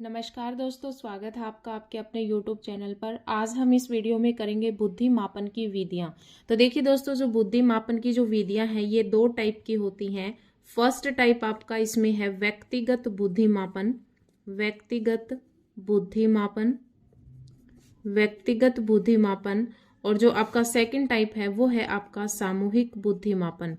नमस्कार दोस्तों, स्वागत है आपका आपके अपने YouTube चैनल पर। आज हम इस वीडियो में करेंगे बुद्धि मापन की विधियां। तो देखिए दोस्तों, जो बुद्धि मापन की जो विधियां हैं ये दो टाइप की होती हैं। फर्स्ट टाइप आपका इसमें है व्यक्तिगत बुद्धि मापन, व्यक्तिगत बुद्धि मापन, व्यक्तिगत बुद्धि मापन। और जो आपका सेकंड टाइप है वो है आपका सामूहिक बुद्धि मापन,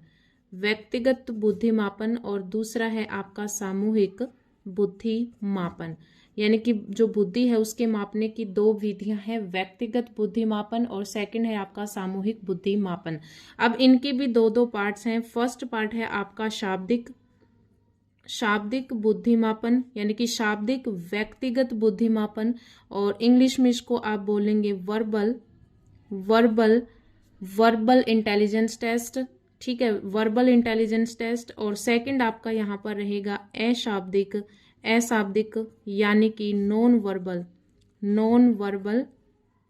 व्यक्तिगत बुद्धि मापन और दूसरा है आपका सामूहिक बुद्धि मापन। यानी कि जो बुद्धि है उसके मापने की दो विधियां हैं, व्यक्तिगत बुद्धि मापन और सेकंड है आपका सामूहिक बुद्धि मापन। अब इनके भी दो दो पार्ट्स हैं। फर्स्ट पार्ट है आपका शाब्दिक बुद्धि मापन, यानी कि शाब्दिक व्यक्तिगत बुद्धि मापन, और इंग्लिश में इसको आप बोलेंगे वर्बल इंटेलिजेंस टेस्ट। ठीक है, वर्बल इंटेलिजेंस टेस्ट। और सेकंड आपका यहाँ पर रहेगा अशाब्दिक यानी कि नॉन वर्बल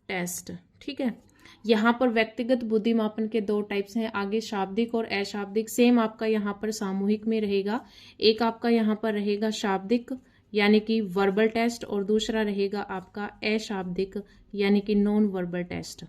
टेस्ट। ठीक है, यहाँ पर व्यक्तिगत बुद्धि मापन के दो टाइप्स हैं, आगे शाब्दिक और अशाब्दिक। सेम आपका यहाँ पर सामूहिक में रहेगा। एक आपका यहाँ पर रहेगा शाब्दिक यानी कि वर्बल टेस्ट और दूसरा रहेगा आपका अशाब्दिक यानी कि नॉन वर्बल टेस्ट।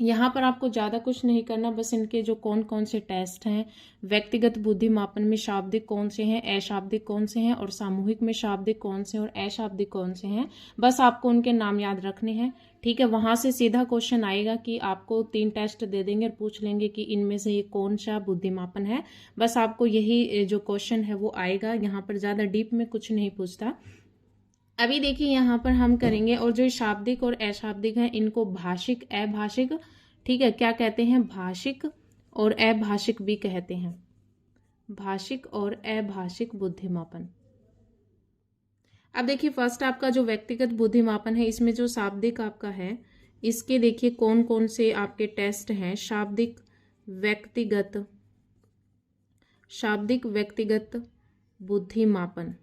यहाँ पर आपको ज़्यादा कुछ नहीं करना, बस इनके जो कौन कौन से टेस्ट हैं, व्यक्तिगत बुद्धि मापन में शाब्दिक कौन से हैं, अशाब्दिक कौन से हैं और सामूहिक में शाब्दिक कौन से और अशाब्दिक कौन से हैं, बस आपको उनके नाम याद रखने हैं। ठीक है, वहाँ से सीधा क्वेश्चन आएगा कि आपको 3 टेस्ट दे देंगे और पूछ लेंगे कि इनमें से ये कौन सा बुद्धि मापन है। बस आपको यही जो क्वेश्चन है वो आएगा, यहाँ पर ज़्यादा डीप में कुछ नहीं पूछता। अभी देखिए यहाँ पर हम करेंगे, और जो शाब्दिक और अशाब्दिक है इनको भाषिक अभाषिक, ठीक है, क्या कहते हैं, भाषिक और अभाषिक भी कहते हैं, भाषिक और अभाषिक बुद्धि मापन। अब देखिए फर्स्ट आपका जो व्यक्तिगत बुद्धि मापन है, इसमें जो शाब्दिक आपका है इसके देखिए कौन कौन से आपके टेस्ट हैं। शाब्दिक व्यक्तिगत बुद्धि मापन,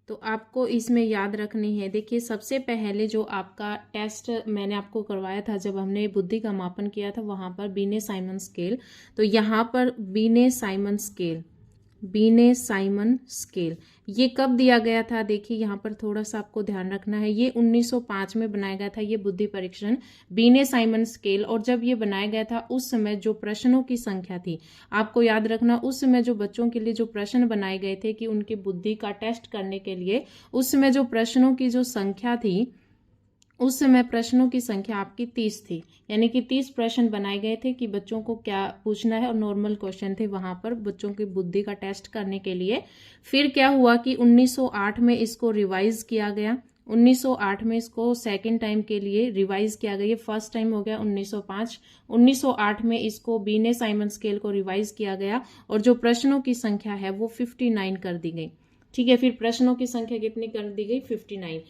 तो आपको इसमें याद रखनी है। देखिए सबसे पहले जो आपका टेस्ट मैंने आपको करवाया था जब हमने बुद्धि का मापन किया था, वहां पर बीने साइमन स्केल। तो यहाँ पर बीने साइमन स्केल ये कब दिया गया था, देखिए यहाँ पर थोड़ा सा आपको ध्यान रखना है। ये 1905 में बनाया गया था ये बुद्धि परीक्षण, बीने साइमन स्केल। और जब ये बनाया गया था उस समय जो प्रश्नों की संख्या थी, आपको याद रखना, उस समय जो बच्चों के लिए जो प्रश्न बनाए गए थे कि उनकी बुद्धि का टेस्ट करने के लिए, उस समय जो प्रश्नों की जो संख्या थी, उस समय प्रश्नों की संख्या आपकी 30 थी। यानी कि 30 प्रश्न बनाए गए थे कि बच्चों को क्या पूछना है, और नॉर्मल क्वेश्चन थे वहां पर बच्चों की बुद्धि का टेस्ट करने के लिए। फिर क्या हुआ कि 1908 में इसको रिवाइज किया गया, 1908 में इसको सेकेंड टाइम के लिए रिवाइज किया गया। ये फर्स्ट टाइम हो गया 1905। 1908 में इसको बीने साइमन स्केल को रिवाइज किया गया और जो प्रश्नों की संख्या है वो 59 कर दी गई। ठीक है, फिर प्रश्नों की संख्या कितनी कर दी गई, 59।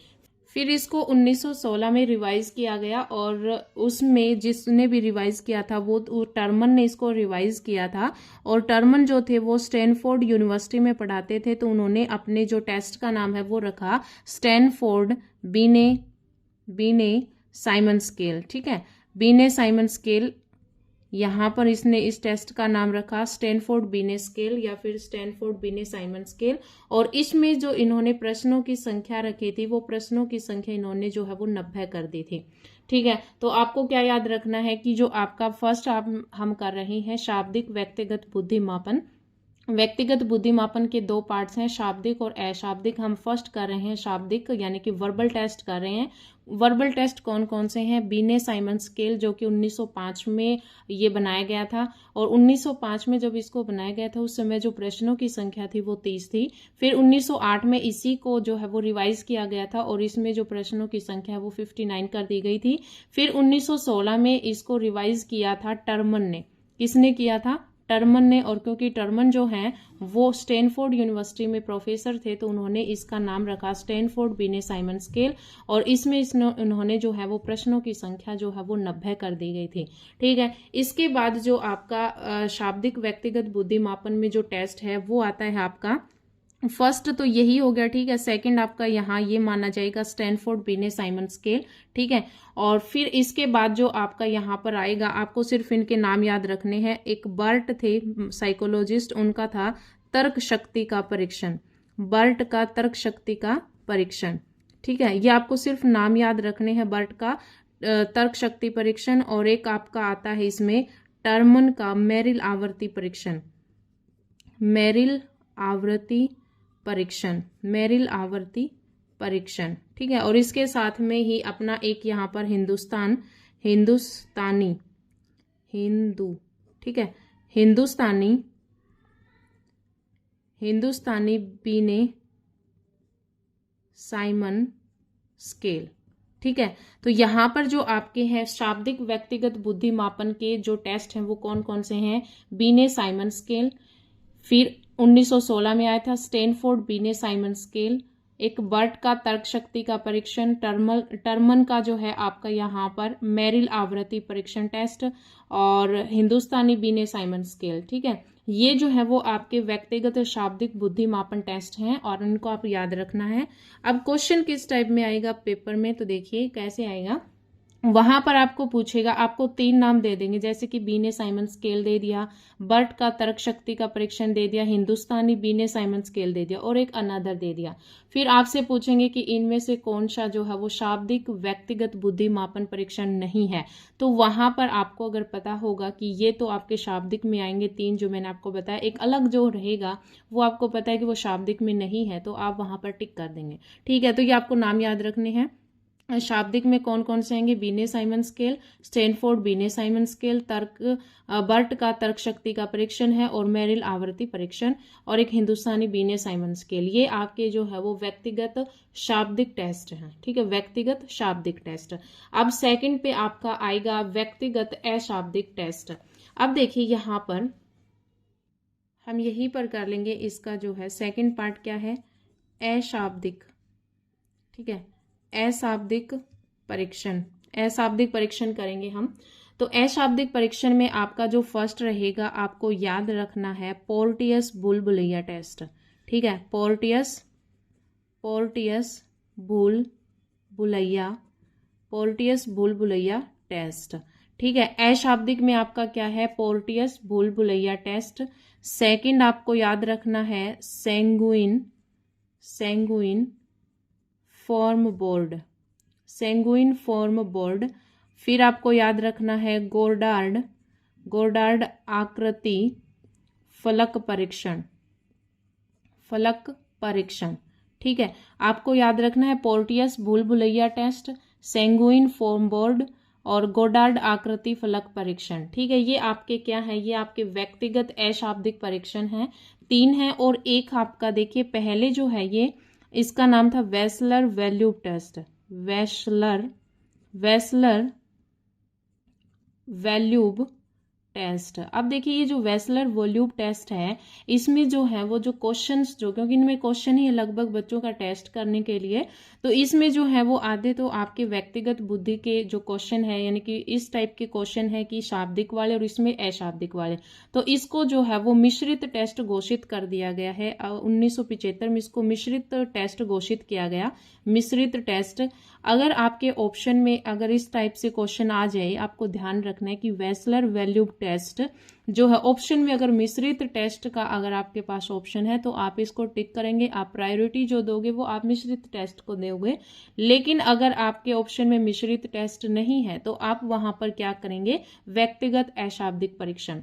फिर इसको 1916 में रिवाइज किया गया, और उसमें जिसने भी रिवाइज किया था वो टर्मन ने इसको रिवाइज किया था। और टर्मन जो थे वो स्टैनफोर्ड यूनिवर्सिटी में पढ़ाते थे, तो उन्होंने अपने जो टेस्ट का नाम है वो रखा स्टैनफोर्ड बीने साइमन स्केल। ठीक है, बीने साइमन स्केल, यहाँ पर इसने इस टेस्ट का नाम रखा स्टैनफोर्ड बीने स्केल या फिर स्टैनफोर्ड बीने साइमन स्केल। और इसमें जो इन्होंने प्रश्नों की संख्या रखी थी, वो प्रश्नों की संख्या इन्होंने जो है वो 90 कर दी थी। ठीक है, तो आपको क्या याद रखना है कि जो आपका फर्स्ट हम कर रहे हैं शाब्दिक व्यक्तिगत बुद्धि मापन। व्यक्तिगत बुद्धि मापन के दो पार्ट्स हैं, शाब्दिक और अशाब्दिक। हम फर्स्ट कर रहे हैं शाब्दिक यानी कि वर्बल टेस्ट कर रहे हैं। वर्बल टेस्ट कौन कौन से हैं, बीने साइमन स्केल जो कि 1905 में ये बनाया गया था, और 1905 में जब इसको बनाया गया था उस समय जो प्रश्नों की संख्या थी वो 30 थी। फिर 1908 में इसी को जो है वो रिवाइज किया गया था और इसमें जो प्रश्नों की संख्या है वो 59 कर दी गई थी। फिर 1916 में इसको रिवाइज किया था टर्मन ने। किसने किया था, टर्मन ने। और क्योंकि टर्मन जो हैं वो स्टैनफोर्ड यूनिवर्सिटी में प्रोफेसर थे, तो उन्होंने इसका नाम रखा स्टैनफोर्ड बीने साइमन स्केल, और इसमें उन्होंने जो है वो प्रश्नों की संख्या जो है वो 90 कर दी गई थी। ठीक है, इसके बाद जो आपका शाब्दिक व्यक्तिगत बुद्धि मापन में जो टेस्ट है वो आता है आपका फर्स्ट, तो यही हो गया। ठीक है, सेकंड आपका यहाँ ये माना जाएगा स्टैनफोर्ड बीने साइमन स्केल। ठीक है, और फिर इसके बाद जो आपका यहाँ पर आएगा, आपको सिर्फ इनके नाम याद रखने हैं। एक बर्ट थे साइकोलॉजिस्ट, उनका था तर्क शक्ति का परीक्षण। बर्ट का तर्क शक्ति का परीक्षण। ठीक है, ये आपको सिर्फ नाम याद रखने हैं, बर्ट का तर्क शक्ति परीक्षण। और एक आपका आता है इसमें टर्मन का मेरिल आवर्ती परीक्षण, मेरिल आवर्ती परीक्षण, मेरिल आवर्ती परीक्षण। ठीक है, और इसके साथ में ही अपना एक यहाँ पर हिंदुस्तानी, ठीक है, हिंदुस्तानी बीने साइमन स्केल। ठीक है, तो यहाँ पर जो आपके हैं शाब्दिक व्यक्तिगत बुद्धि मापन के जो टेस्ट हैं वो कौन कौन से हैं? बीने साइमन स्केल, फिर 1916 में आया था स्टैनफोर्ड बीने साइमन स्केल, एक बर्ट का तर्क शक्ति का परीक्षण, टर्मन का जो है आपका यहाँ पर मेरिल आवृत्ति परीक्षण टेस्ट, और हिंदुस्तानी बीने साइमन स्केल। ठीक है, ये जो है वो आपके व्यक्तिगत शाब्दिक बुद्धि मापन टेस्ट हैं और इनको आप याद रखना है। अब क्वेश्चन किस टाइप में आएगा पेपर में, तो देखिए कैसे आएगा। वहां पर आपको पूछेगा, आपको 3 नाम दे देंगे, जैसे कि बीने साइमन स्केल दे दिया, बर्ट का तर्क शक्ति का परीक्षण दे दिया, हिंदुस्तानी बीने साइमन स्केल दे दिया और एक अनदर दे दिया। फिर आपसे पूछेंगे कि इनमें से कौन सा जो है वो शाब्दिक व्यक्तिगत बुद्धि मापन परीक्षण नहीं है। तो वहां पर आपको अगर पता होगा कि ये तो आपके शाब्दिक में आएंगे 3 जो मैंने आपको बताया, एक अलग जो रहेगा वो आपको पता है कि वो शाब्दिक में नहीं है, तो आप वहां पर टिक कर देंगे। ठीक है, तो ये आपको नाम याद रखने हैं। शाब्दिक में कौन कौन से आएंगे? बीने साइमन स्केल, स्टैनफोर्ड बीने साइमन स्केल, बर्ट का तर्क शक्ति का परीक्षण है और मेरिल आवर्ती परीक्षण, और एक हिंदुस्तानी बीने साइमन स्केल। ये आपके जो है वो व्यक्तिगत शाब्दिक टेस्ट हैं। ठीक है, व्यक्तिगत शाब्दिक टेस्ट। अब सेकंड पे आपका आएगा व्यक्तिगत अशाब्दिक टेस्ट। अब देखिए यहाँ पर हम यहीं पर कर लेंगे, इसका जो है सेकंड पार्ट क्या है? अशाब्दिक। ठीक है, अशाब्दिक परीक्षण, अशाब्दिक परीक्षण करेंगे हम। तो अशाब्दिक परीक्षण में आपका जो फर्स्ट रहेगा, आपको याद रखना है पोर्टियस बुलबुलैया टेस्ट। ठीक है, पोर्टियस बुलबुलैया टेस्ट। ठीक है, अशाब्दिक में आपका क्या है? पोर्टियस बुलबुलैया टेस्ट। सेकंड आपको याद रखना है सेंगुइन फॉर्म बोर्ड। फिर आपको याद रखना है गोडार्ड आकृति फलक परीक्षण। ठीक है, आपको याद रखना है पोर्टियस बुलबुलैया टेस्ट, सेंगुइन फॉर्म बोर्ड और गोडार्ड आकृति फलक परीक्षण। ठीक है, ये आपके क्या है? ये आपके व्यक्तिगत अशाब्दिक परीक्षण हैं। 3 हैं और एक आपका देखिए पहले जो है ये, इसका नाम था वेसलर वैल्यूब टेस्ट, वेसलर वैल्यूब टेस्ट। अब देखिए ये जो वेसलर वैल्यूब टेस्ट है, इसमें जो है वो जो क्वेश्चंस जो, क्योंकि इनमें क्वेश्चन ही है लगभग बच्चों का टेस्ट करने के लिए, तो इसमें जो है वो आधे तो आपके व्यक्तिगत बुद्धि के जो क्वेश्चन है, यानी कि इस टाइप के क्वेश्चन है कि शाब्दिक वाले और इसमें अशाब्दिक वाले, तो इसको जो है वो मिश्रित टेस्ट घोषित कर दिया गया है। 1975 में इसको मिश्रित टेस्ट घोषित किया गया, मिश्रित टेस्ट। अगर आपके ऑप्शन में अगर इस टाइप से क्वेश्चन आ जाए, आपको ध्यान रखना है कि वेसलर वैल्यूब टेस्ट जो है ऑप्शन में अगर मिश्रित टेस्ट का अगर आपके पास ऑप्शन है तो आप इसको टिक करेंगे, आप प्रायोरिटी जो दोगे वो आप मिश्रित टेस्ट को दोगे। लेकिन अगर आपके ऑप्शन में मिश्रित टेस्ट नहीं है तो आप वहां पर क्या करेंगे? व्यक्तिगत अशाब्दिक परीक्षण।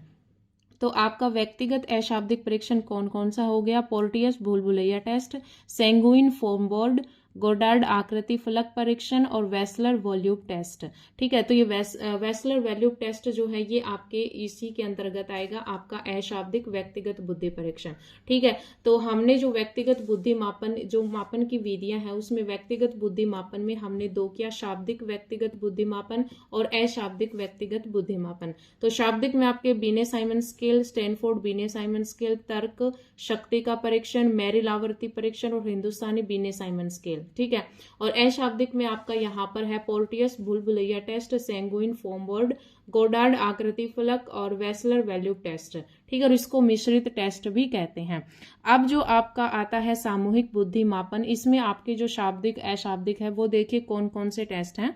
तो आपका व्यक्तिगत अशाब्दिक परीक्षण कौन कौन सा हो गया? पोर्टियस बुलबुलैया test, Seguin form board, Goddard आकृति फलक परीक्षण और वेसलर वैल्यूब टेस्ट। ठीक है, तो ये वेसलर वैल्यूब टेस्ट जो है ये आपके इसी के अंतर्गत आएगा, आपका अशाब्दिक व्यक्तिगत बुद्धि परीक्षण। ठीक है, तो हमने जो व्यक्तिगत बुद्धि मापन, जो मापन की विधियां हैं उसमें व्यक्तिगत बुद्धि मापन में हमने 2 किया, शाब्दिक व्यक्तिगत बुद्धि मापन और अशाब्दिक व्यक्तिगत बुद्धि मापन। तो शाब्दिक में आपके बीने साइमन स्केल, स्टैनफोर्ड बीने साइमन स्केल, तर्क शक्ति का परीक्षण, मेरिल आवर्ती परीक्षण और हिंदुस्तानी बीने साइमन स्केल। ठीक है, और अशाब्दिक में आपका यहाँ पर है पोर्टियस बुलबुलैया test, Seguin form board, Goddard आकृति फलक और वेसलर वैल्यूब टेस्ट। ठीक है, और इसको मिश्रित टेस्ट भी कहते हैं। अब जो आपका आता है सामूहिक बुद्धि मापन, इसमें आपके जो शाब्दिक अशाब्दिक है वो देखिए कौन कौन से टेस्ट हैं।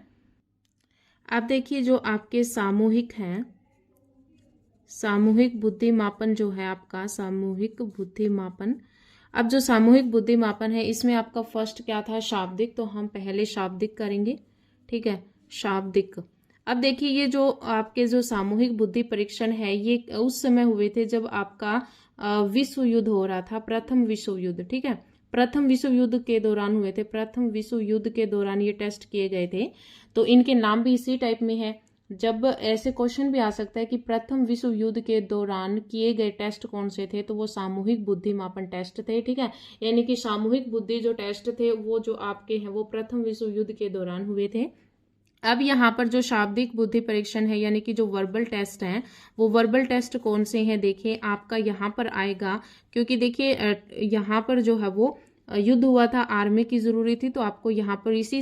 अब देखिए जो आपके सामूहिक हैं, सामूहिक बुद्धि मापन जो है आपका सामूहिक बुद्धि मापन, अब जो सामूहिक बुद्धि मापन है इसमें आपका फर्स्ट क्या था, शाब्दिक, तो हम पहले शाब्दिक करेंगे। ठीक है, शाब्दिक। अब देखिए ये जो आपके जो सामूहिक बुद्धि परीक्षण है ये उस समय हुए थे जब आपका विश्व युद्ध हो रहा था, प्रथम विश्व युद्ध। ठीक है, प्रथम विश्व युद्ध के दौरान हुए थे, प्रथम विश्व युद्ध के दौरान ये टेस्ट किए गए थे। तो इनके नाम भी इसी टाइप में है। जब ऐसे क्वेश्चन भी आ सकता है कि प्रथम विश्व युद्ध के दौरान किए गए टेस्ट कौन से थे, तो वो सामूहिक बुद्धि मापन टेस्ट थे। ठीक है, यानी कि सामूहिक बुद्धि जो टेस्ट थे वो जो आपके हैं वो प्रथम विश्व युद्ध के दौरान हुए थे। अब यहाँ पर जो शाब्दिक बुद्धि परीक्षण है यानी कि जो वर्बल टेस्ट हैं, वो वर्बल टेस्ट कौन से हैं, देखिए आपका यहाँ पर आएगा, क्योंकि देखिए यहाँ पर जो है वो युद्ध हुआ था, आर्मी की जरूरी थी, तो आपको यहाँ पर इसी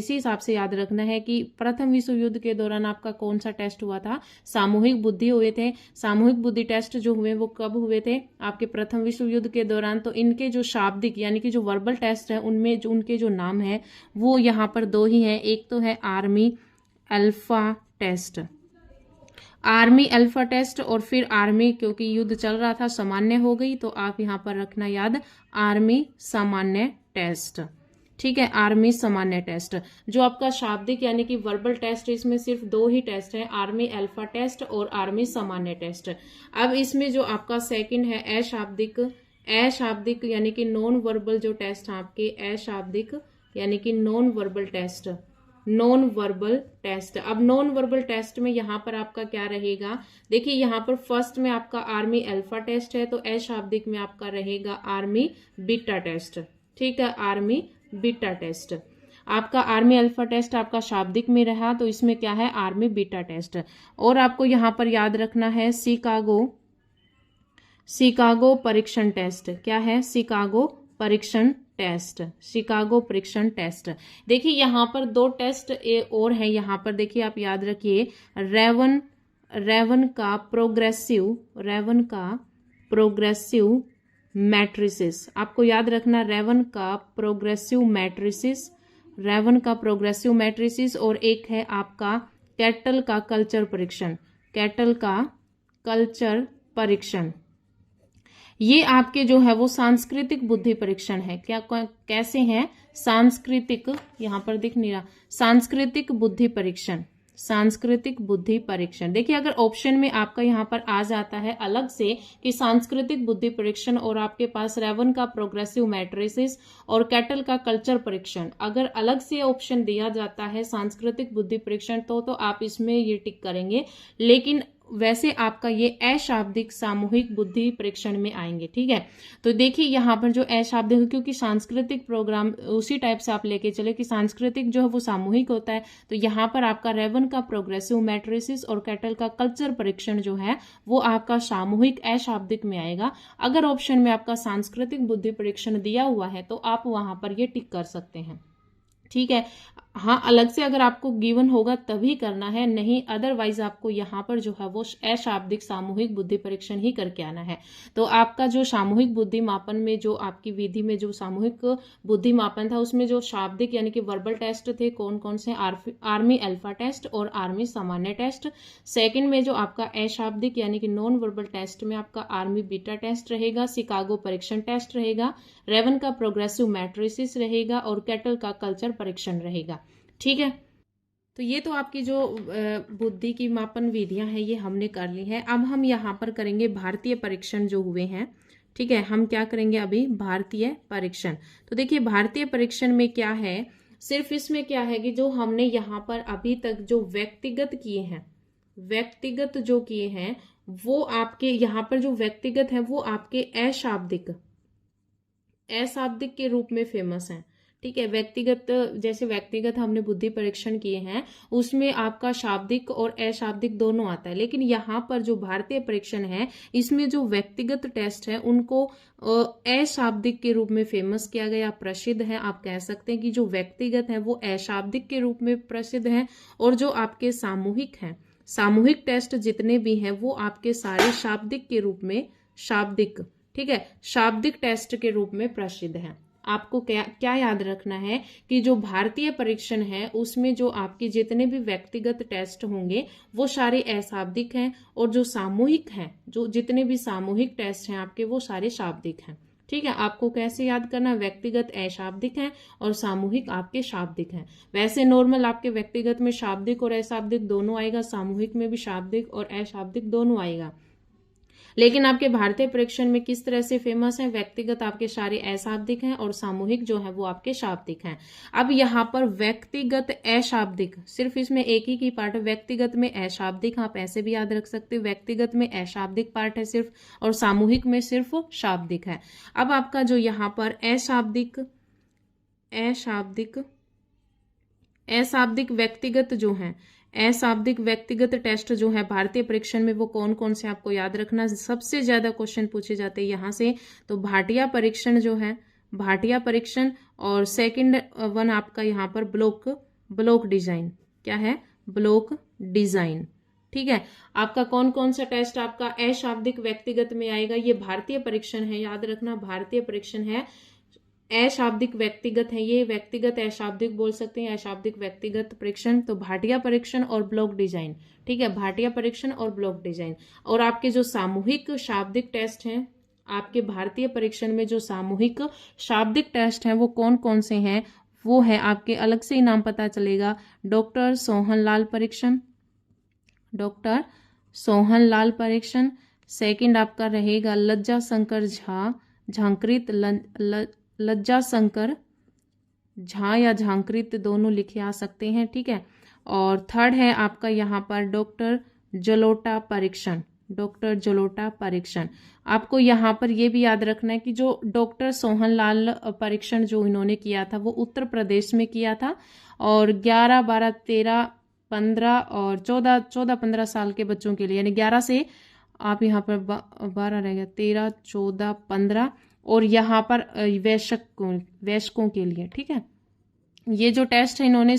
हिसाब से याद रखना है कि प्रथम विश्व युद्ध के दौरान आपका कौन सा टेस्ट हुआ था, सामूहिक बुद्धि हुए थे। सामूहिक बुद्धि टेस्ट जो हुए वो कब हुए थे, आपके प्रथम विश्व युद्ध के दौरान। तो इनके जो शाब्दिक यानी कि जो वर्बल टेस्ट है उनमें जो उनके जो नाम है वो यहाँ पर दो ही हैं। एक तो है army alpha test, army alpha test, और फिर आर्मी, क्योंकि युद्ध चल रहा था, सामान्य हो गई, तो आप यहाँ पर रखना याद आर्मी सामान्य टेस्ट। ठीक है, आर्मी सामान्य टेस्ट। जो आपका शाब्दिक यानी कि वर्बल टेस्ट, इसमें सिर्फ दो ही टेस्ट है, आर्मी अल्फा टेस्ट और आर्मी सामान्य टेस्ट। अब इसमें जो आपका सेकंड है अशाब्दिक, अशाब्दिक यानी कि नॉन वर्बल जो टेस्ट है आपके, अशाब्दिक यानी कि non verbal test, non verbal test. अब नॉन वर्बल टेस्ट में यहाँ पर आपका क्या रहेगा, देखिए यहाँ पर फर्स्ट में आपका आर्मी अल्फा टेस्ट है, तो अशाब्दिक में आपका रहेगा आर्मी बीटा टेस्ट। ठीक है, आर्मी बीटा टेस्ट। आपका आर्मी अल्फा टेस्ट आपका शाब्दिक में रहा, तो इसमें क्या है, आर्मी बीटा टेस्ट। और आपको यहाँ पर याद रखना है शिकागो, शिकागो परीक्षण टेस्ट। क्या है, शिकागो परीक्षण टेस्ट, शिकागो परीक्षण टेस्ट। देखिए यहाँ पर दो टेस्ट और है, यहाँ पर देखिए आप याद रखिए, रेवन का प्रोग्रेसिव, रेवन का प्रोग्रेसिव मैट्रिसेस, आपको याद रखना रेवन का प्रोग्रेसिव मैट्रिसेस, रेवन का प्रोग्रेसिव मैट्रिसेस। और एक है आपका कैटल का कल्चर परीक्षण, कैटल का कल्चर परीक्षण। ये आपके जो है वो सांस्कृतिक बुद्धि परीक्षण है। क्या कैसे हैं, सांस्कृतिक, यहाँ पर दिख नहीं रहा, सांस्कृतिक बुद्धि परीक्षण, सांस्कृतिक बुद्धि परीक्षण। देखिए अगर ऑप्शन में आपका यहाँ पर आ जाता है अलग से कि सांस्कृतिक बुद्धि परीक्षण और आपके पास रेवन का प्रोग्रेसिव मैट्रिसेस और कैटल का कल्चर परीक्षण, अगर अलग से ऑप्शन दिया जाता है सांस्कृतिक बुद्धि परीक्षण तो आप इसमें ये टिक करेंगे, लेकिन वैसे आपका ये अशाब्दिक सामूहिक बुद्धि परीक्षण में आएंगे। ठीक है, तो देखिए यहाँ पर जो अशाब्दिक, क्योंकि सांस्कृतिक प्रोग्राम उसी टाइप से आप लेके चले कि सांस्कृतिक जो है वो सामूहिक होता है, तो यहाँ पर आपका रेवन का प्रोग्रेसिव मैट्रिसेस और कैटल का कल्चर परीक्षण जो है वो आपका सामूहिक अशाब्दिक में आएगा। अगर ऑप्शन में आपका सांस्कृतिक बुद्धि परीक्षण दिया हुआ है तो आप वहां पर ये टिक कर सकते हैं। ठीक है, हाँ अलग से अगर आपको गिवन होगा तभी करना है, नहीं अदरवाइज आपको यहाँ पर जो है वो अशाब्दिक सामूहिक बुद्धि परीक्षण ही करके आना है। तो आपका जो सामूहिक बुद्धि मापन में जो आपकी विधि में जो सामूहिक बुद्धि मापन था उसमें जो शाब्दिक यानी कि वर्बल टेस्ट थे कौन कौन से, आर्मी अल्फा टेस्ट और आर्मी सामान्य टेस्ट। सेकंड में जो आपका अशाब्दिक यानी कि नॉन वर्बल टेस्ट में आपका आर्मी बीटा टेस्ट रहेगा, शिकागो परीक्षण टेस्ट रहेगा, रेवन का प्रोग्रेसिव मैट्रिसेस रहेगा और कैटल का कल्चर परीक्षण रहेगा। ठीक है, तो ये तो आपकी जो बुद्धि की मापन विधियां हैं ये हमने कर ली है। अब हम यहाँ पर करेंगे भारतीय परीक्षण जो हुए हैं। ठीक है, हम क्या करेंगे अभी, भारतीय परीक्षण। तो देखिए भारतीय परीक्षण में क्या है, सिर्फ इसमें क्या है कि जो हमने यहाँ पर अभी तक जो व्यक्तिगत किए हैं, व्यक्तिगत जो किए हैं वो आपके यहाँ पर जो व्यक्तिगत है वो आपके अशाब्दिक, अशाब्दिक के रूप में फेमस हैं। ठीक है, व्यक्तिगत जैसे व्यक्तिगत हमने बुद्धि परीक्षण किए हैं उसमें आपका शाब्दिक और अशाब्दिक दोनों आता है, लेकिन यहाँ पर जो भारतीय परीक्षण है इसमें जो व्यक्तिगत टेस्ट है उनको अशाब्दिक के रूप में फेमस किया गया, प्रसिद्ध है। आप कह सकते हैं कि जो व्यक्तिगत है वो अशाब्दिक के रूप में प्रसिद्ध है और जो आपके सामूहिक हैं, सामूहिक टेस्ट जितने भी हैं वो आपके सारे शाब्दिक के रूप में, शाब्दिक, ठीक है, शाब्दिक टेस्ट के रूप में प्रसिद्ध है। आपको क्या याद रखना है कि जो भारतीय परीक्षण है उसमें जो आपके जितने भी व्यक्तिगत टेस्ट होंगे वो सारे अशाब्दिक हैं और जो सामूहिक हैं, जो जितने भी सामूहिक टेस्ट हैं आपके वो सारे शाब्दिक हैं। ठीक है, आपको कैसे याद करना, व्यक्तिगत अशाब्दिक है और सामूहिक आपके शाब्दिक हैं। वैसे नॉर्मल आपके व्यक्तिगत में शाब्दिक और अशाब्दिक दोनों आएगा, सामूहिक में भी शाब्दिक और अशाब्दिक दोनों आएगा, लेकिन आपके भारतीय परीक्षण में किस तरह से फेमस है, व्यक्तिगत आपके सारे अशाब्दिक हैं और सामूहिक जो है वो आपके शाब्दिक हैं। अब यहाँ पर व्यक्तिगत अशाब्दिक, सिर्फ इसमें एक ही की पार्ट है, व्यक्तिगत में अशाब्दिक, आप ऐसे भी याद रख सकते हो, व्यक्तिगत में अशाब्दिक पार्ट है सिर्फ, और सामूहिक में सिर्फ शाब्दिक है। अब आपका जो यहाँ पर अशाब्दिक अशाब्दिक व्यक्तिगत जो है, अशाब्दिक व्यक्तिगत टेस्ट जो है भारतीय परीक्षण में, वो कौन कौन से आपको याद रखना, सबसे ज्यादा क्वेश्चन पूछे जाते हैं यहाँ से। तो भाटिया परीक्षण जो है, भाटिया परीक्षण, और सेकंड वन आपका यहाँ पर ब्लॉक डिजाइन, क्या है, ब्लॉक डिजाइन। ठीक है, आपका कौन कौन सा टेस्ट आपका अशाब्दिक व्यक्तिगत में आएगा, ये भारतीय परीक्षण है, याद रखना भारतीय परीक्षण है, अशाब्दिक व्यक्तिगत है, ये व्यक्तिगत अशाब्दिक बोल सकते हैं, अशाब्दिक व्यक्तिगत परीक्षण। तो भाटिया परीक्षण और ब्लॉक डिजाइन, ठीक है, भाटिया परीक्षण और ब्लॉक डिजाइन। और आपके जो सामूहिक शाब्दिक टेस्ट हैं आपके भारतीय परीक्षण में, जो सामूहिक शाब्दिक टेस्ट हैं वो कौन कौन से हैं, वो है आपके, अलग से ही नाम पता चलेगा, डॉक्टर सोहनलाल परीक्षण, डॉक्टर सोहनलाल परीक्षण। सेकंड आपका रहेगा लज्जा शंकर झा झांकृत, लज्जा शंकर झा या झांकृत दोनों लिखे आ सकते हैं, ठीक है। और थर्ड है आपका यहाँ पर डॉक्टर जलोटा परीक्षण, डॉक्टर जलोटा परीक्षण। आपको यहाँ पर ये भी याद रखना है कि जो डॉक्टर सोहनलाल परीक्षण जो इन्होंने किया था वो उत्तर प्रदेश में किया था, और 11, 12, 13, 15 और 14-15 साल के बच्चों के लिए, यानी 11 से आप यहाँ पर 12 रहेगा, 13, 14, 15, और यहाँ पर वयस्कों के लिए, ठीक है। ये जो टेस्ट है इन्होंने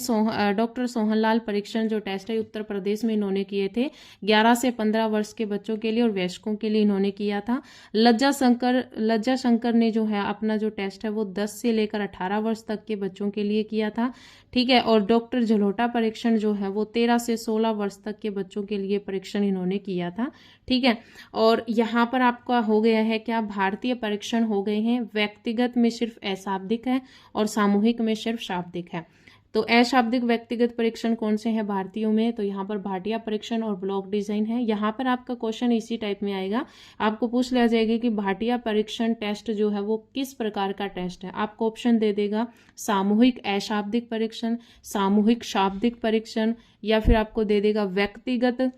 डॉक्टर सोहनलाल परीक्षण जो टेस्ट है उत्तर प्रदेश में इन्होंने किए थे, 11 से 15 वर्ष के बच्चों के लिए और वयस्कों के लिए इन्होंने किया था। लज्जा शंकर ने जो है अपना जो टेस्ट है वो 10 से लेकर 18 वर्ष तक के बच्चों के लिए किया था, ठीक है। और डॉक्टर जलोटा परीक्षण जो है वो 13 से 16 वर्ष तक के बच्चों के लिए परीक्षण इन्होंने किया था, ठीक है। और यहाँ पर आपका हो गया है क्या, भारतीय परीक्षण हो गए हैं, व्यक्तिगत में सिर्फ अशाब्दिक है और सामूहिक में सिर्फ शाब्दिक है। तो अशाब्दिक व्यक्तिगत परीक्षण कौन से हैं भारतीयों में, तो यहाँ पर भाटिया परीक्षण और ब्लॉक डिजाइन है। यहाँ पर आपका क्वेश्चन इसी टाइप में आएगा, आपको पूछ लिया जाएगा कि भाटिया परीक्षण टेस्ट जो है वो किस प्रकार का टेस्ट है, आपको ऑप्शन दे देगा सामूहिक अशाब्दिक परीक्षण, सामूहिक शाब्दिक परीक्षण, या फिर आपको दे देगा व्यक्तिगत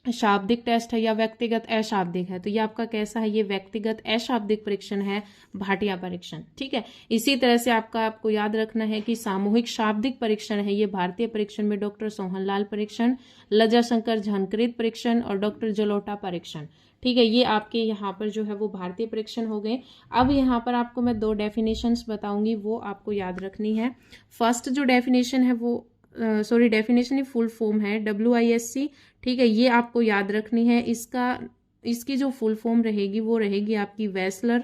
शाब्दिक टेस्ट है या व्यक्तिगत अशाब्दिक है। तो ये आपका कैसा है, ये व्यक्तिगत अशाब्दिक परीक्षण है, भाटिया परीक्षण, ठीक है। इसी तरह से आपको याद रखना है कि सामूहिक शाब्दिक परीक्षण है, ये भारतीय परीक्षण में डॉक्टर सोहनलाल परीक्षण, लज्जा शंकर झांकृत परीक्षण और डॉक्टर जलोटा परीक्षण, ठीक है। ये आपके यहाँ पर जो है वो भारतीय परीक्षण हो गए। अब यहाँ पर आपको मैं 2 डेफिनेशंस बताऊंगी, वो आपको याद रखनी है। फर्स्ट जो डेफिनेशन है वो डेफिनेशन ही फुल फॉर्म है WISC, ठीक है, ये आपको याद रखनी है। इसकी जो फुल फॉर्म रहेगी वो रहेगी आपकी वेसलर,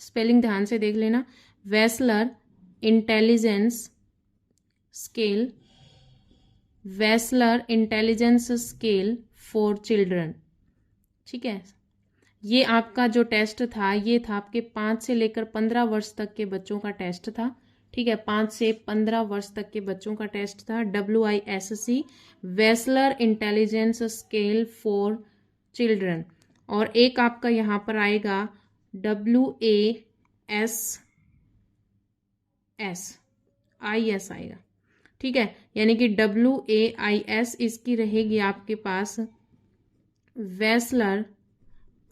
स्पेलिंग ध्यान से देख लेना, Wechsler intelligence scale, Wechsler intelligence scale for children, ठीक है। ये आपका जो टेस्ट था ये था आपके 5 से लेकर 15 वर्ष तक के बच्चों का टेस्ट था, ठीक है, 5 से 15 वर्ष तक के बच्चों का टेस्ट था, WISC, Wechsler intelligence scale for children. और एक आपका यहाँ पर आएगा WASS IS आएगा, ठीक है, यानी कि WAIS इसकी रहेगी आपके पास वेसलर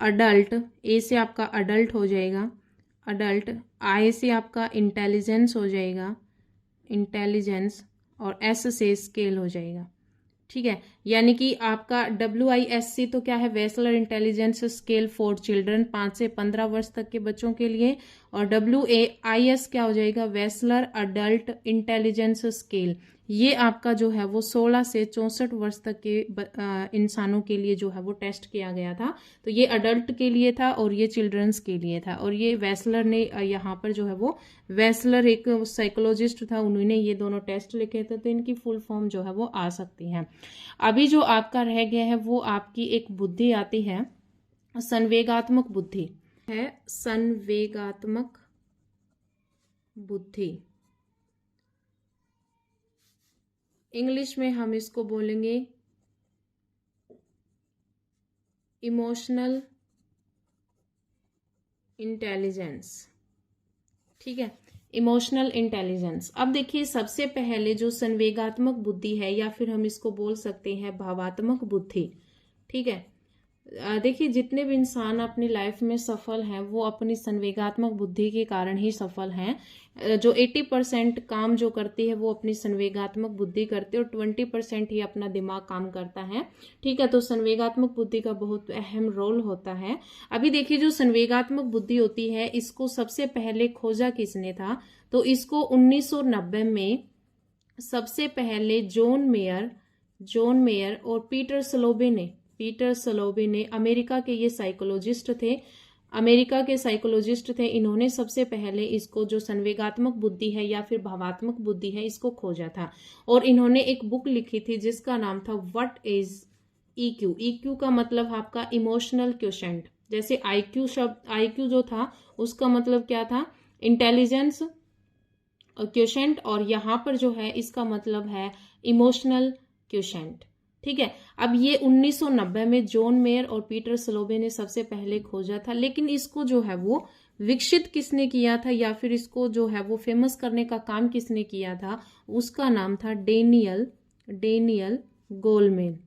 अडल्ट, ए से आपका अडल्ट हो जाएगा, अडल्ट, आई से आपका इंटेलिजेंस हो जाएगा, इंटेलिजेंस, और एस से स्केल हो जाएगा, ठीक है। यानी कि आपका WISC तो क्या है, वेसलर इंटेलिजेंस स्केल फॉर चिल्ड्रन, 5 से 15 वर्ष तक के बच्चों के लिए, और WAIS क्या हो जाएगा, वेसलर अडल्ट इंटेलिजेंस स्केल, ये आपका जो है वो 16 से 64 वर्ष तक के इंसानों के लिए जो है वो टेस्ट किया गया था। तो ये अडल्ट के लिए था और ये चिल्ड्रंस के लिए था। और ये वेसलर ने यहाँ पर जो है वो, वेसलर एक साइकोलॉजिस्ट था, उन्होंने ये दोनों टेस्ट लिखे थे, तो इनकी फुल फॉर्म जो है वो आ सकती है। अभी जो आपका रह गया है वो आपकी एक बुद्धि आती है, संवेगात्मक बुद्धि, है संवेगात्मक बुद्धि। इंग्लिश में हम इसको बोलेंगे इमोशनल इंटेलिजेंस। ठीक है, इमोशनल इंटेलिजेंस। अब देखिए, सबसे पहले जो संवेगात्मक बुद्धि है, या फिर हम इसको बोल सकते हैं भावात्मक बुद्धि। ठीक है, देखिए, जितने भी इंसान अपनी लाइफ में सफल हैं वो अपनी संवेगात्मक बुद्धि के कारण ही सफल हैं। जो 80% काम जो करती है वो अपनी संवेगात्मक बुद्धि करती है, और 20% ही अपना दिमाग काम करता है। ठीक है, तो संवेगात्मक बुद्धि का बहुत अहम रोल होता है। अभी देखिए, जो संवेगात्मक बुद्धि होती है इसको सबसे पहले खोजा किसने था, तो इसको 1990 में सबसे पहले जॉन मेयर और पीटर सलोबे ने, अमेरिका के ये साइकोलॉजिस्ट थे, इन्होंने सबसे पहले इसको, जो संवेगात्मक बुद्धि है या फिर भावात्मक बुद्धि है, इसको खोजा था। और इन्होंने एक बुक लिखी थी जिसका नाम था व्हाट इज ईक्यू। ईक्यू का मतलब आपका इमोशनल क्वोशेंट। जैसे आईक्यू जो था उसका मतलब क्या था, इंटेलिजेंस क्वोशेंट, और यहाँ पर जो है इसका मतलब है इमोशनल क्वोशेंट। ठीक है, अब ये 1990 में जॉन मेयर और पीटर सलोबे ने सबसे पहले खोजा था, लेकिन इसको जो है वो विकसित किसने किया था, या फिर इसको जो है वो फेमस करने का काम किसने किया था, उसका नाम था डेनियल गोलमेल।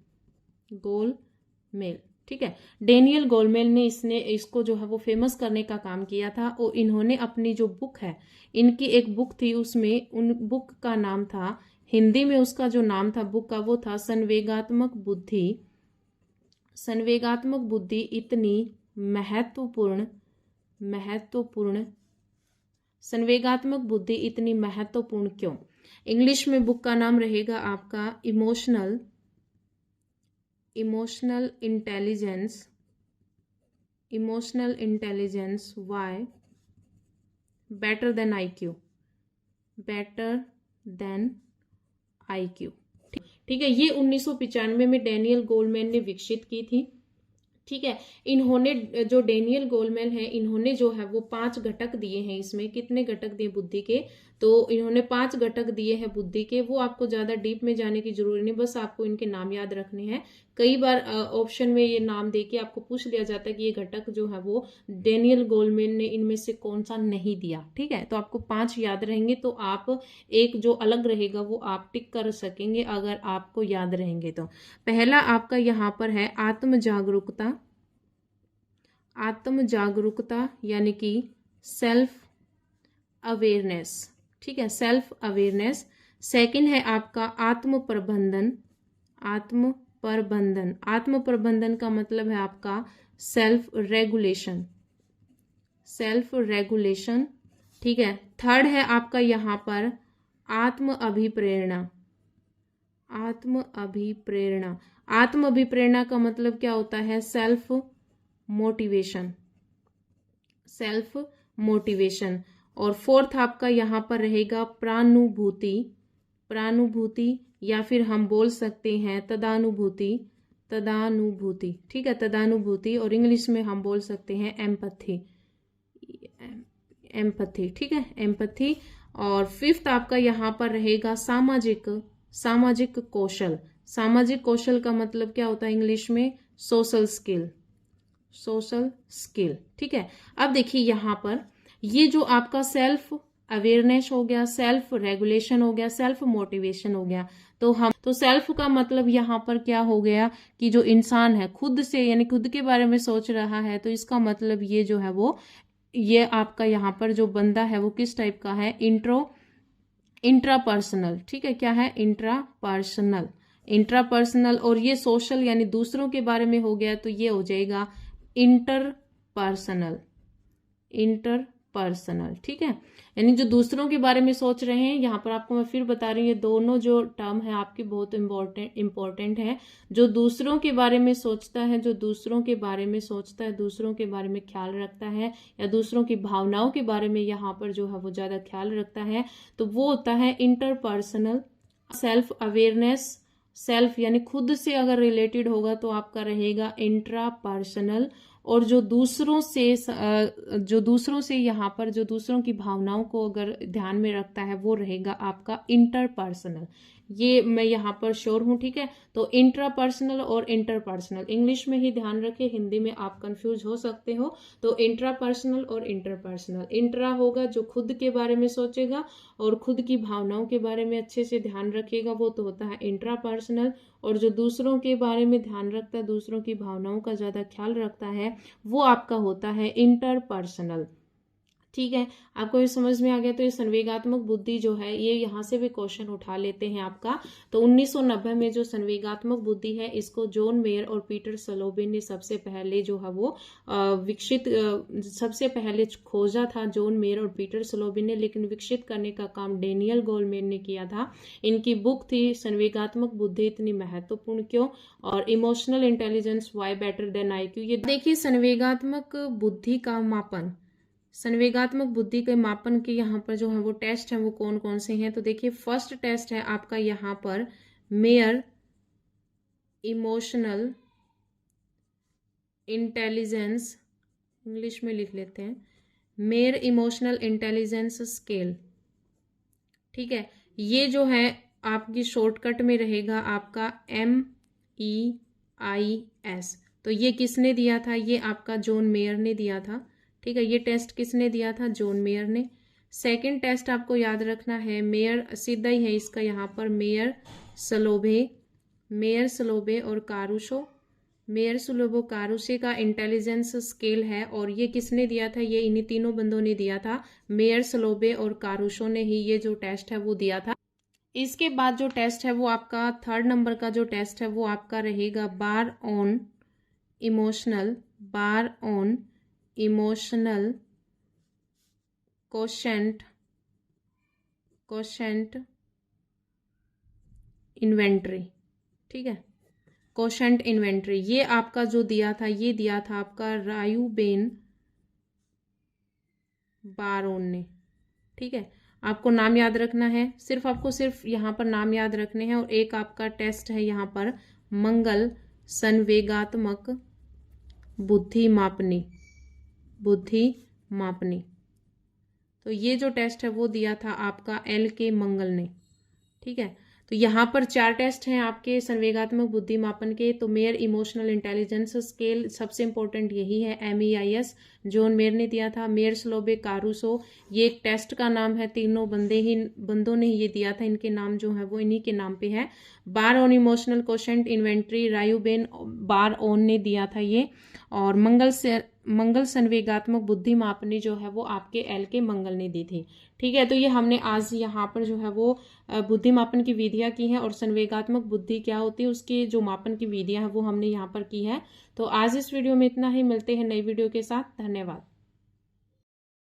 ठीक है, डेनियल गोलमेल ने इसको जो है वो फेमस करने का काम किया था। और इन्होंने अपनी जो बुक है, इनकी एक बुक थी, उसमें उन बुक का नाम था, हिंदी में उसका जो नाम था बुक का, वो था संवेगात्मक बुद्धि इतनी महत्वपूर्ण क्यों। इंग्लिश में बुक का नाम रहेगा आपका emotional intelligence why better than IQ. ठीक है, ये 1995 में डेनियल गोलमैन ने विकसित की थी। ठीक है, इन्होंने, जो डेनियल गोलमैन है, इन्होंने जो है वो 5 घटक दिए हैं। इसमें कितने घटक दिए बुद्धि के, तो इन्होंने 5 घटक दिए हैं बुद्धि के। वो आपको ज्यादा डीप में जाने की जरूरत नहीं, बस आपको इनके नाम याद रखने हैं। कई बार ऑप्शन में ये नाम देके आपको पूछ लिया जाता है कि ये घटक जो है वो डेनियल गोलमैन ने इनमें से कौन सा नहीं दिया। ठीक है, तो आपको 5 याद रहेंगे, तो आप एक जो अलग रहेगा वो आप टिक कर सकेंगे अगर आपको याद रहेंगे तो। पहला आपका यहाँ पर है आत्म जागरूकता, यानी कि सेल्फ अवेयरनेस। ठीक है, सेल्फ अवेयरनेस। सेकंड है आपका आत्म प्रबंधन का मतलब है आपका सेल्फ रेगुलेशन। ठीक है, थर्ड है आपका यहाँ पर आत्म अभिप्रेरणा का मतलब क्या होता है, सेल्फ मोटिवेशन। और फोर्थ आपका यहाँ पर रहेगा प्रानुभूति, या फिर हम बोल सकते हैं तदानुभूति। ठीक है, तदानुभूति, और इंग्लिश में हम बोल सकते हैं एम्पथी। ठीक है, एम्पथी। और फिफ्थ आपका यहाँ पर रहेगा सामाजिक कौशल का मतलब क्या होता है इंग्लिश में, सोशल स्किल। ठीक है, अब देखिए यहाँ पर ये जो आपका सेल्फ अवेयरनेस हो गया, सेल्फ रेगुलेशन हो गया, सेल्फ मोटिवेशन हो गया, तो सेल्फ का मतलब यहाँ पर क्या हो गया कि जो इंसान है खुद से, यानी खुद के बारे में सोच रहा है, तो इसका मतलब ये जो है वो, ये आपका यहाँ पर जो बंदा है वो किस टाइप का है, इंट्रापर्सनल। ठीक है, क्या है, इंट्रापर्सनल। और ये सोशल यानी दूसरों के बारे में हो गया, तो ये हो जाएगा इंटरपर्सनल। ठीक है, यानी जो दूसरों के बारे में सोच रहे हैं। यहाँ पर आपको मैं फिर बता रही हूँ, ये दोनों जो टर्म है आपकी बहुत इंपॉर्टेंट है। जो दूसरों के बारे में सोचता है, दूसरों के बारे में ख्याल रखता है, या दूसरों की भावनाओं के बारे में यहाँ पर जो है वो ज्यादा ख्याल रखता है, तो वो होता है इंटरपर्सनल। सेल्फ अवेयरनेस, सेल्फ यानी खुद से अगर रिलेटेड होगा तो आपका रहेगा इंट्रापर्सनल। और जो दूसरों से यहाँ पर जो दूसरों की भावनाओं को अगर ध्यान में रखता है वो रहेगा आपका इंटरपर्सनल। ये मैं यहाँ पर श्योर हूँ, ठीक है। तो इंट्रापर्सनल और इंटरपर्सनल इंग्लिश में ही ध्यान रखें, हिंदी में आप कंफ्यूज हो सकते हो। तो इंट्रापर्सनल और इंटरपर्सनल, इंट्रा होगा जो खुद के बारे में सोचेगा और खुद की भावनाओं के बारे में अच्छे से ध्यान रखेगा, वो तो होता है इंट्रापर्सनल। और जो दूसरों के बारे में ध्यान रखता है, दूसरों की भावनाओं का ज्यादा ख्याल रखता है, वो आपका होता है इंटरपर्सनल। ठीक है, आपको ये समझ में आ गया। तो ये संवेगात्मक बुद्धि जो है ये यहाँ से भी क्वेश्चन उठा लेते हैं आपका। तो 1990 में जो संवेगात्मक बुद्धि है इसको जॉन मेयर और पीटर सलोबे ने सबसे पहले जो है वो सबसे पहले खोजा था, जॉन मेयर और पीटर सलोबे ने, लेकिन विकसित करने का काम डेनियल गोलमैन ने किया था। इनकी बुक थी संवेगात्मक बुद्धि इतनी महत्वपूर्ण क्यों, और emotional intelligence why better than IQ। ये देखिए संवेगात्मक बुद्धि का मापन, संवेगात्मक बुद्धि के मापन के यहाँ पर जो है वो टेस्ट है वो कौन कौन से हैं। तो देखिए फर्स्ट टेस्ट है आपका यहाँ पर मेयर इमोशनल इंटेलिजेंस, इंग्लिश में लिख लेते हैं, मेयर इमोशनल इंटेलिजेंस स्केल। ठीक है, ये जो है आपकी शॉर्टकट में रहेगा आपका MEIS। तो ये किसने दिया था, ये आपका जॉन मेयर ने दिया था। ठीक है, ये टेस्ट किसने दिया था, जॉन मेयर ने। सेकंड टेस्ट आपको याद रखना है, मेयर सीधा ही है इसका यहाँ पर, मेयर सलोबे और कारुसो, मेयर सलोबो कारुसे का इंटेलिजेंस स्केल है। और ये किसने दिया था, ये इन्हीं तीनों बंदों ने दिया था, मेयर सलोबे और कारुसो ने ही ये जो टेस्ट है वो दिया था। इसके बाद जो टेस्ट है वो आपका थर्ड नंबर का जो टेस्ट है वो आपका रहेगा बार ऑन इमोशनल कोशेंट इन्वेंट्री। ठीक है, कोशेंट इन्वेंट्री ये आपका जो दिया था, ये दिया था आपका रायूबेन बारोन ने। ठीक है, आपको नाम याद रखना है, सिर्फ यहाँ पर नाम याद रखने हैं। और एक आपका टेस्ट है यहाँ पर मंगल संवेगात्मक बुद्धि मापनी। तो ये जो टेस्ट है वो दिया था आपका LK मंगल ने। ठीक है, तो यहाँ पर 4 टेस्ट हैं आपके संवेगात्मक बुद्धि मापन के। तो मेयर इमोशनल इंटेलिजेंस स्केल सबसे इंपॉर्टेंट यही है, MEIS जॉन मेयर ने दिया था। मेयर सलोबे कारुसो, ये एक टेस्ट का नाम है, तीनों बंदों ने ये दिया था, इनके नाम जो है वो इन्हीं के नाम पे है। Bar On emotional quotient inventory Reuven Bar On ने दिया था ये। और मंगल संवेगात्मक बुद्धि मापनी जो है वो आपके LK मंगल ने दी थी। ठीक है, तो ये हमने आज यहाँ पर जो है वो बुद्धि मापन की विधियां की हैं, और संवेगात्मक बुद्धि क्या होती है उसकी जो मापन की विधियां हैं वो हमने यहाँ पर की है। तो आज इस वीडियो में इतना ही, मिलते हैं नई वीडियो के साथ, धन्यवाद।